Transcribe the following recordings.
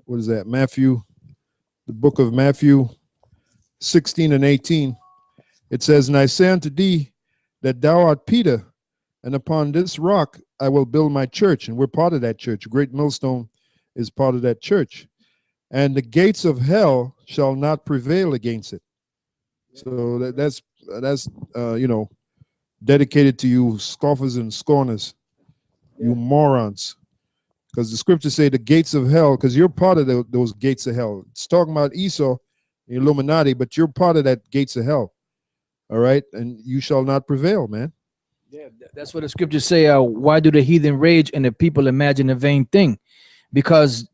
what is that? Matthew, the book of Matthew 16 and 18. It says, "And I say unto thee that thou art Peter, and upon this rock I will build my church." And we're part of that church. Great Millstone is part of that church. "And the gates of hell shall not prevail against it." So that's dedicated to you scoffers and scorners, you morons. Because the scriptures say the gates of hell, because you're part of those gates of hell. It's talking about Esau, the Illuminati, but you're part of that gates of hell. All right? And you shall not prevail, man. Yeah, that's what the scriptures say. Why do the heathen rage and the people imagine a vain thing? Because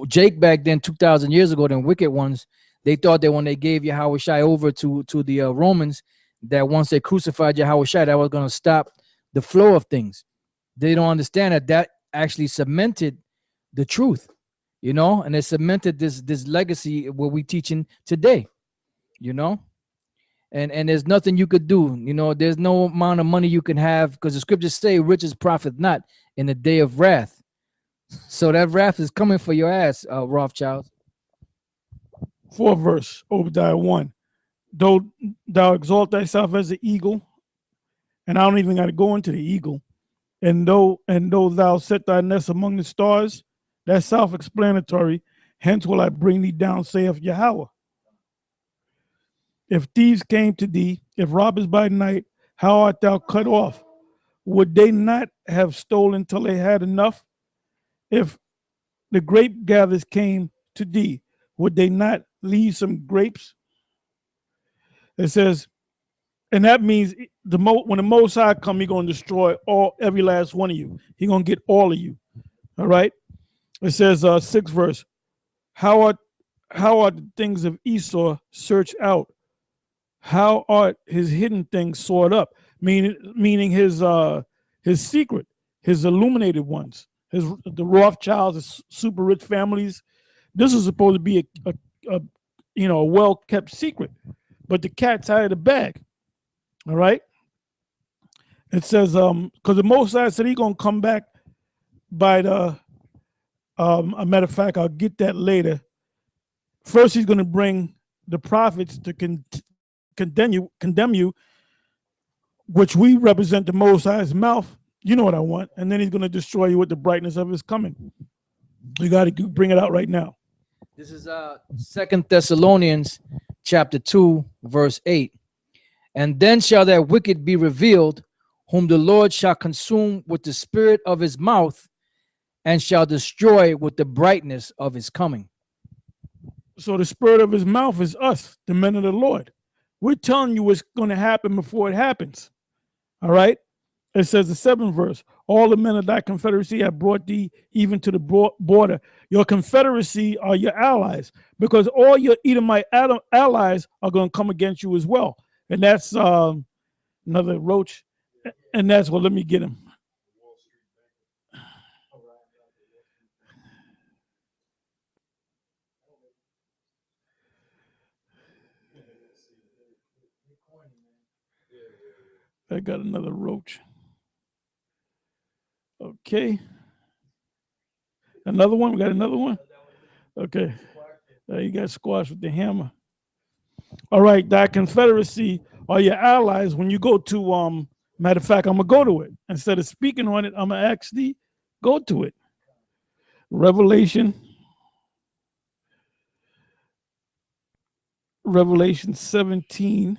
Jake back then, 2,000 years ago, them wicked ones, they thought that when they gave Yahweh Shai over to the Romans, that once they crucified Yahweh Shai, that was going to stop the flow of things. They don't understand that actually cemented the truth, and it cemented this legacy what we teaching today, and there's nothing you could do. There's no amount of money you can have, because the scriptures say riches profit not in the day of wrath. So that wrath is coming for your ass, Rothschild. 4th verse, Obadiah 1. "Though thou exalt thyself as an eagle," and I don't even got to go into the eagle, and though thou set thy nest among the stars, that's self-explanatory. "Hence will I bring thee down, saith Yahweh. If thieves came to thee, if robbers by night, how art thou cut off? Would they not have stolen till they had enough? If the grape gatherers came to thee, would they not leave some grapes?" It says, and that means when the Most High come, He's going to destroy every last one of you. He's going to get all of you. All right. It says, 6th verse, how are the things of Esau searched out? How are his hidden things sought up? Meaning his secret, his illuminated ones, the Rothschilds, the super rich families. This is supposed to be a well-kept secret, but the cat's out of the bag. All right. It says, because the Most High said He's gonna come back by the a matter of fact, I'll get that later. First, He's gonna bring the prophets to condemn you, which we represent the Most High's mouth. You know what I want. And then He's gonna destroy you with the brightness of His coming. You got to bring it out right now. This is 2 Thessalonians chapter 2, verse 8. "And then shall that wicked be revealed, whom the Lord shall consume with the spirit of His mouth, and shall destroy with the brightness of His coming." So the spirit of His mouth is us, the men of the Lord. We're telling you what's going to happen before it happens. All right. It says the 7th verse, "All the men of thy confederacy have brought thee even to the border." Your confederacy are your allies, because all your Edomite allies are going to come against you as well. And that's another roach. And that's let me get him. I got another roach. Okay. Another one? We got another one? Okay. You got squashed with the hammer. All right. Thy confederacy are your allies. When you go to, matter of fact, I'm going to go to it. Instead of speaking on it, I'm going to actually go to it. Revelation 17.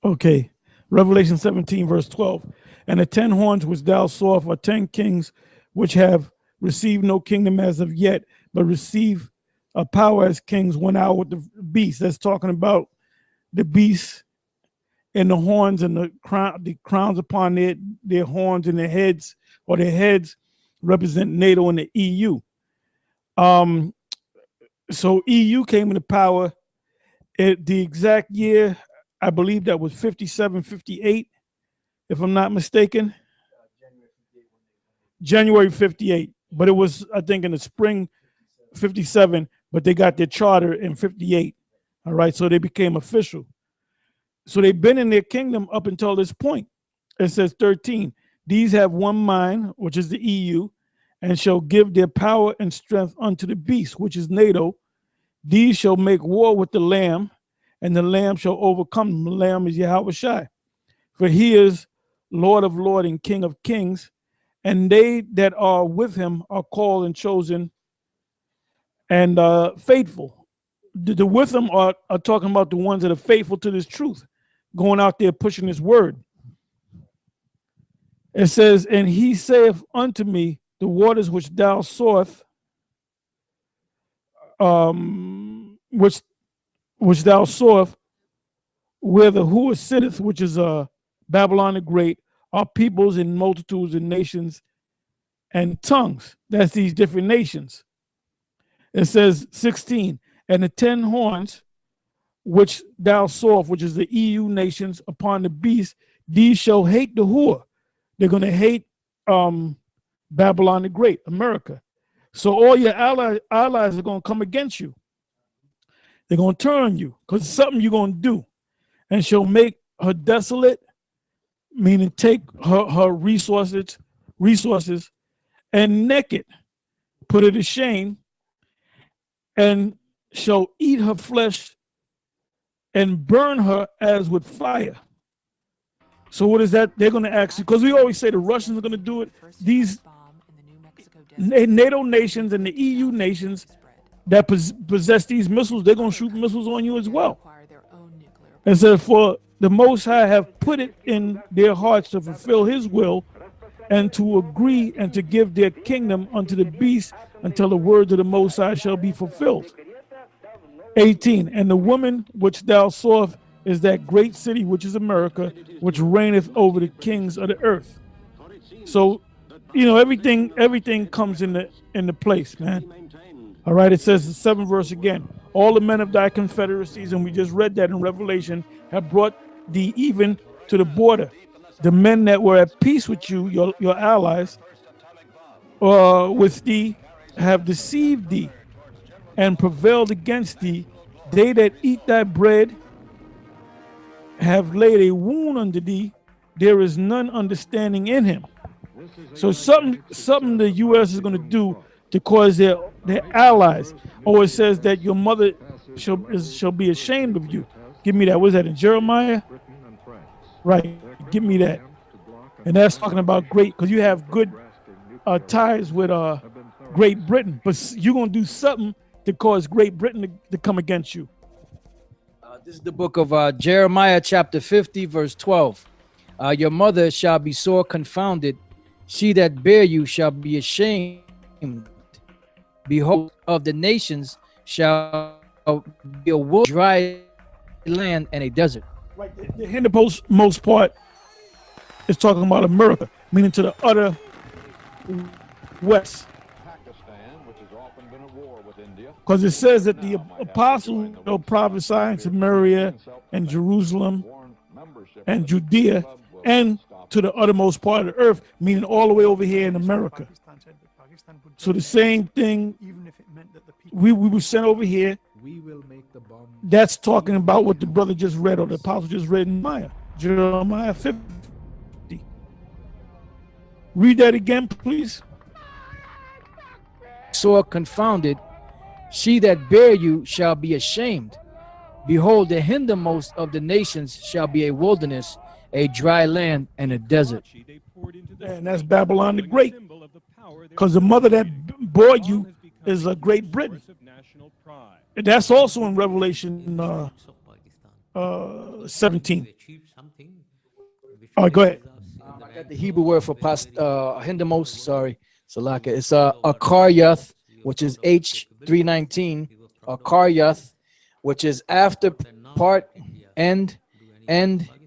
Okay, Revelation 17, verse 12. "And the 10 horns which thou sawest are 10 kings, which have received no kingdom as of yet, but receive a power as kings, went out with the beast." That's talking about the beast and the horns and the crowns upon their horns and their heads, or their heads represent NATO and the EU. So EU came into power at the exact year, I believe that was 57, 58, if I'm not mistaken. January 58. But it was, I think, in the spring 57 but they got their charter in 58. All right, so they became official. So they've been in their kingdom up until this point. It says 13. These have one mind, which is the EU, and shall give their power and strength unto the beast, which is NATO. These shall make war with the Lamb, and the Lamb shall overcome them. The Lamb is Yahweh Shai. For he is Lord of lords and King of kings, and they that are with him are called and chosen and faithful. The with them are talking about the ones that are faithful to this truth, going out there pushing this word. It says, and he saith unto me, the waters which thou sawest, which thou sawest, where the who sitteth, which is Babylon the Great, are peoples and multitudes and nations and tongues. That's these different nations. It says 16, and the 10 horns which thou sawest, which is the EU nations upon the beast, these shall hate the whore. They're going to hate Babylon the Great, America. So all your allies are going to come against you. They're going to turn you because it's something you're going to do. And she'll make her desolate, meaning take her resources, and naked, put her to shame, and shall eat her flesh and burn her as with fire. So what is that? They're going to actually, because we always say the Russians are going to do it. These NATO nations and the EU nations that possess these missiles, they're going to shoot missiles on you as well. And so for the Most High have put it in their hearts to fulfill his will and to agree and to give their kingdom unto the beast until the words of the Most High shall be fulfilled. 18, and the woman which thou sawest is that great city which is America, which reigneth over the kings of the earth. So, you know, everything comes into place, man. All right, it says the 7th verse again. All the men of thy confederacies, and we just read that in Revelation, have brought thee even to the border. The men that were at peace with you, your allies, with thee, have deceived thee and prevailed against thee. They that eat thy bread have laid a wound unto thee. There is none understanding in him. So something the U.S. is going to do to cause their allies. Oh, it says that your mother shall be ashamed of you. Give me that. What is that in Jeremiah? Right. Give me that. And that's talking about great, because you have good ties with Great Britain, but you're going to do something to cause Great Britain to come against you. This is the book of Jeremiah chapter 50 verse 12. Your mother shall be sore confounded. She that bare you shall be ashamed. Behold, of the nations shall be a wood, dry land, and a desert. Right. The hindermost part is talking about America, meaning to the utter west. Because it says that the apostles prophesying Samaria and Jerusalem and Judea and to the uttermost part of the earth, meaning all the way over here in America. So the same thing, we were sent over here. That's talking about what the brother just read, or the apostle just read in Jeremiah 50. Read that again, please. Sore confounded, she that bare you shall be ashamed. Behold, the hindermost of the nations shall be a wilderness, a dry land, and a desert. And that's Babylon the Great, because the mother that bore you is a Great Britain. And that's also in Revelation 17. All right, go ahead. I got the Hebrew word for hindermost. Sorry, Salaka. It's Akaryath, which is H319. Akaryath, which is after, part, end,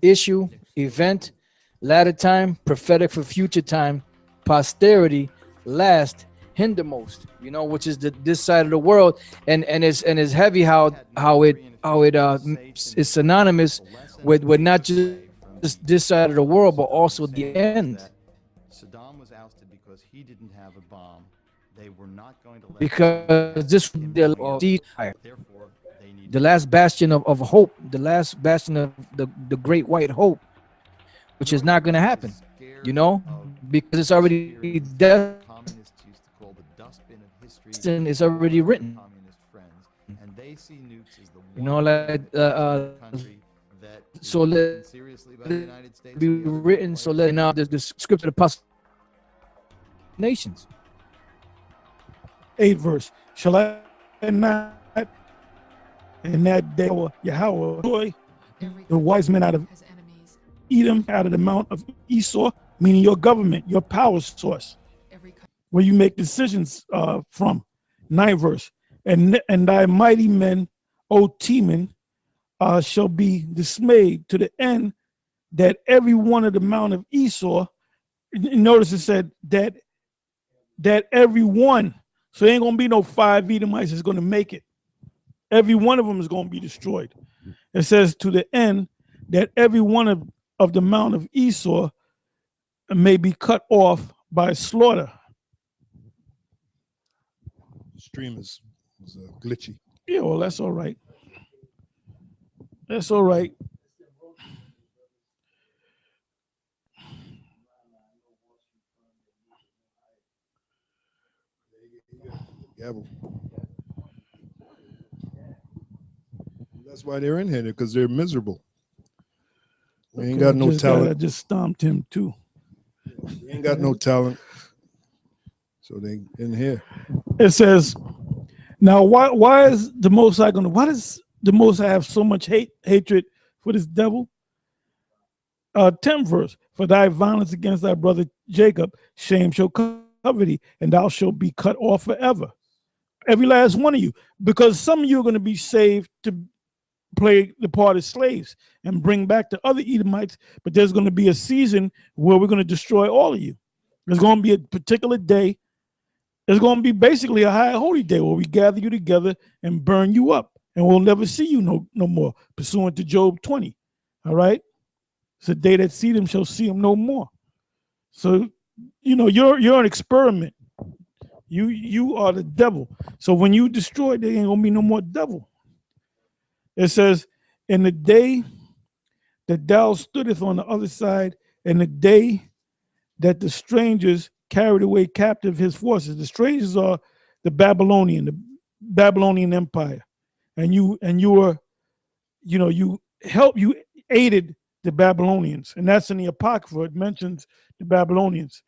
issue, event, latter time, prophetic for future time, posterity, last, hindermost. You know, which is this side of the world, and it's heavy how it is synonymous with not just this side of the world, but also the end. Saddam was ousted because he didn't have a bomb, They were not going to let because this would be therefore they need the last bastion of hope, the last bastion of the great white hope, which is not going to happen, you know, because it's already communists used to call the dustbin of history. it's already written, Communist friends, and they see nukes as the you one know, like country that is so let taken seriously by the it United States be and the other written, so let now the scripture of the nations. 8th verse. Shall I not in that day Yahweh destroy the wise men out of Edom, out of the mount of Esau, meaning your government, your power source, where you make decisions from. 9th verse. And thy mighty men, O Teman, shall be dismayed to the end that every one of the mount of Esau, notice it said that every one, so there ain't gonna be no 5 Edomites that's gonna make it. Every one of them is gonna be destroyed. It says to the end that every one of the mount of Esau may be cut off by slaughter. Stream is glitchy. Yeah, well, that's all right. That's all right. Gavel. That's why they're in here, because they're miserable. They ain't got no talent. I just stomped him too. They ain't got no talent. So they in here. It says, now why is the Most High gonna? Why does the Most High have so much hatred for this devil? 10th verse. For thy violence against thy brother Jacob, shame shall cover thee, and thou shalt be cut off forever. Every last one of you, because some of you are going to be saved to play the part of slaves and bring back the other Edomites, but there's going to be a season where we're going to destroy all of you. There's going to be a particular day. There's going to be basically a high holy day where we gather you together and burn you up, and we'll never see you no more, pursuant to Job 20. All right? It's a day that see them shall see them no more. So, you know, you're an experiment. You are the devil. So when you destroy, there ain't gonna be no more devil. It says, in the day that thou stoodest on the other side, and the day that the strangers carried away captive his forces. The strangers are the Babylonian Empire. And you were, you aided the Babylonians. And that's in the Apocrypha. It mentions the Babylonians.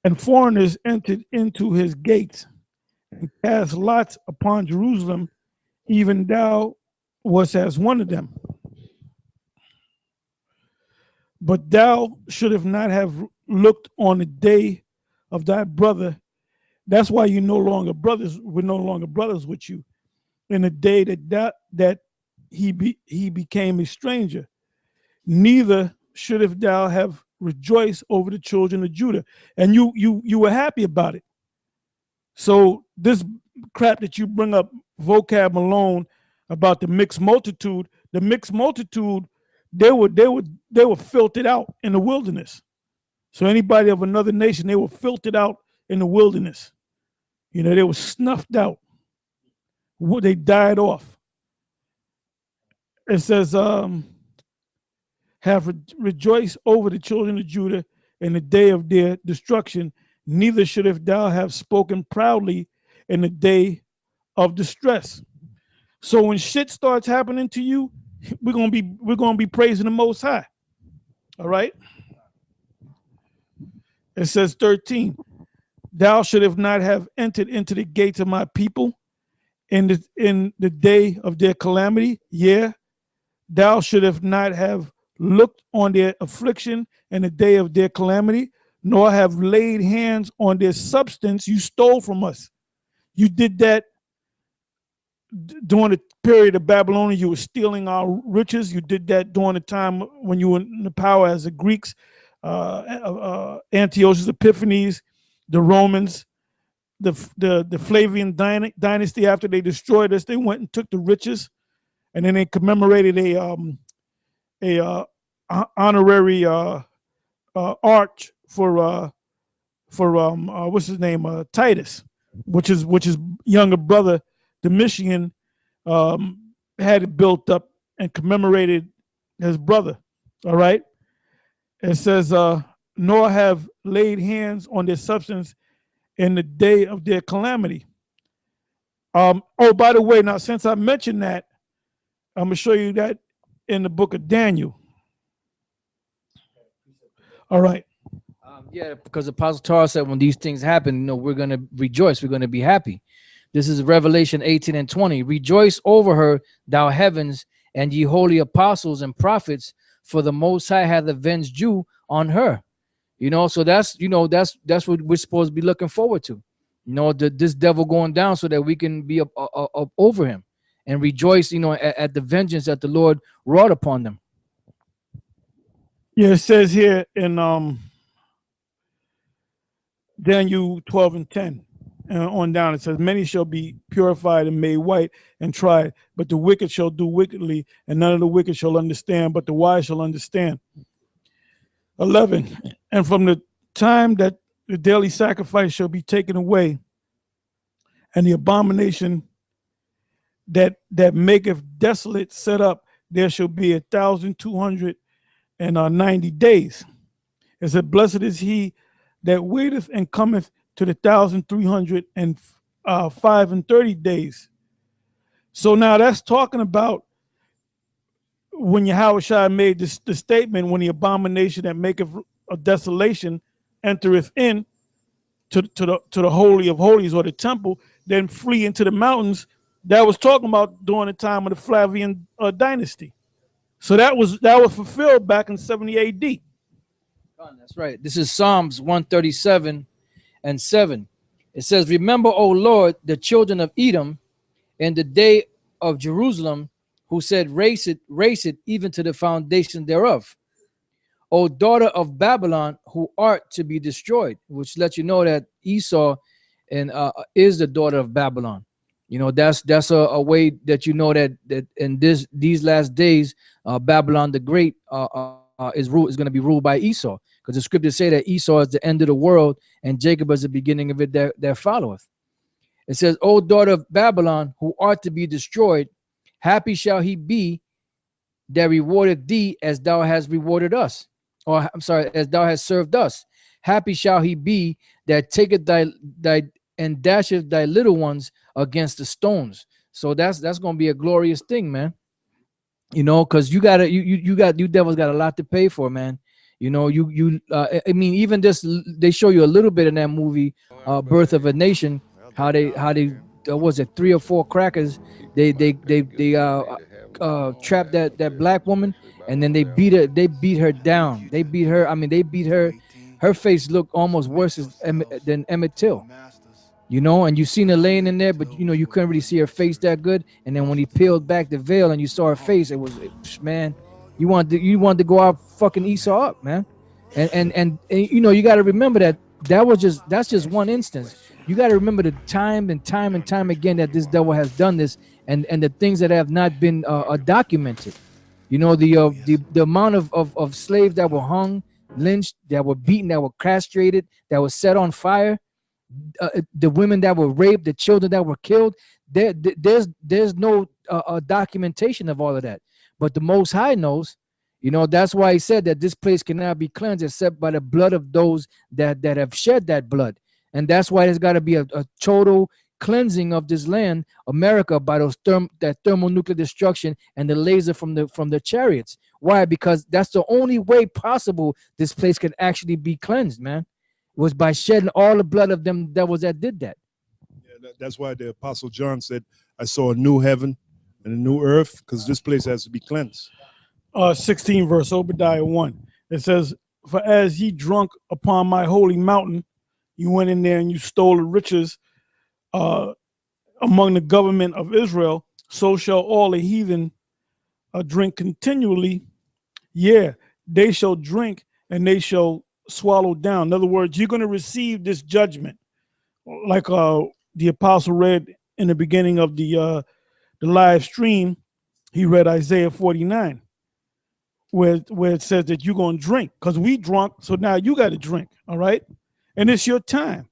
And foreigners entered into his gates and cast lots upon Jerusalem, even thou wast as one of them. But thou should have not have looked on the day of thy brother. That's why we're no longer brothers with you. In the day that he became a stranger. Neither should have thou have rejoiced over the children of Judah. And you were happy about it. So this crap that you bring up, vocab alone, about the mixed multitude, they were filtered out in the wilderness. So anybody of another nation, they were filtered out in the wilderness. They were snuffed out. They died off. It says, have rejoiced over the children of Judah in the day of their destruction, neither should if thou have spoken proudly in the day of distress. So when shit starts happening to you, we're gonna be praising the Most High. All right. It says 13, thou should have not have entered into the gates of my people in the day of their calamity. Yeah, thou should have not have looked on their affliction in the day of their calamity, nor have laid hands on their substance you stole from us. You did that during the period of Babylonian. You were stealing our riches. You did that during the time when you were in the power as the Greeks, Antiochus Epiphanes, the Romans, the Flavian dynasty. After they destroyed us, they went and took the riches, and then they commemorated a honorary arch for what's his name, Titus, which is younger brother, Domitian, had it built up and commemorated his brother. All right. It says, nor have laid hands on their substance in the day of their calamity. Oh, by the way, now since I mentioned that, I'm gonna show you that in the book of Daniel. All right. Yeah, because Apostle Torah said when these things happen, we're going to rejoice. We're going to be happy. This is Revelation 18 and 20. Rejoice over her, thou heavens, and ye holy apostles and prophets, for the Most High hath avenged you on her. So that's what we're supposed to be looking forward to. This devil going down so that we can be up over him and rejoice, at the vengeance that the Lord wrought upon them. Yeah, it says here in Daniel 12 and 10 on down, it says, many shall be purified and made white and tried, but the wicked shall do wickedly, and none of the wicked shall understand, but the wise shall understand. 11, and from the time that the daily sacrifice shall be taken away, and the abomination that maketh desolate set up, there shall be 1,290 days. It said, blessed is he that waiteth and cometh to the 1,335 days. So now that's talking about when Yahushua made the statement, when the abomination that maketh a desolation entereth in to the holy of holies, or the temple, then flee into the mountains. That was talking about during the time of the Flavian dynasty. So that was fulfilled back in 70 AD. That's right. This is Psalms 137 and 7. It says, remember, O Lord, the children of Edom in the day of Jerusalem, who said, race it, even to the foundation thereof. O daughter of Babylon, who art to be destroyed, which lets you know that Esau is the daughter of Babylon. That's a way that that in these last days, Babylon the Great is going to be ruled by Esau, because the scriptures say that Esau is the end of the world and Jacob is the beginning of it that followeth. It says, O daughter of Babylon, who art to be destroyed, happy shall he be that rewarded thee as thou hast rewarded us. Or I'm sorry, as thou hast served us. Happy shall he be that taketh thy and dasheth thy little ones against the stones. So that's going to be a glorious thing, man. Because you devils got a lot to pay for, man. I mean, even this, they show you a little bit in that movie, Birth of a Nation, how they was it 3 or 4 crackers, they trapped that black woman, and then they beat her down. They beat her. Her face looked almost worse than Emmett Till. And you seen her laying in there, but you couldn't really see her face that good. And then when he peeled back the veil and you saw her face, man, you wanted to go out fucking Esau up, man. And you got to remember that's just one instance. You got to remember the time and time again that this devil has done this, and the things that have not been documented. The amount of slaves that were hung, lynched, that were beaten, that were castrated, that were set on fire. The women that were raped, the children that were killed, there's no documentation of all of that. But the Most High knows. That's why he said that this place cannot be cleansed except by the blood of those that have shed that blood. And that's why there's got to be a total cleansing of this land, America, by that thermonuclear destruction and the laser from the chariots. Why? Because that's the only way possible this place can actually be cleansed, man. Was by shedding all the blood of them devils that did that. Yeah, that's why the Apostle John said, I saw a new heaven and a new earth, because this place has to be cleansed. 16 verse, Obadiah 1. It says, for as ye drunk upon my holy mountain, you went in there and you stole the riches among the government of Israel, so shall all the heathen drink continually. Yeah, they shall drink and they shall swallow down. In other words, you're going to receive this judgment, like the apostle read in the beginning of the live stream. He read Isaiah 49, where it says that you're going to drink, because we drunk, so now you got to drink. All right, And it's your time.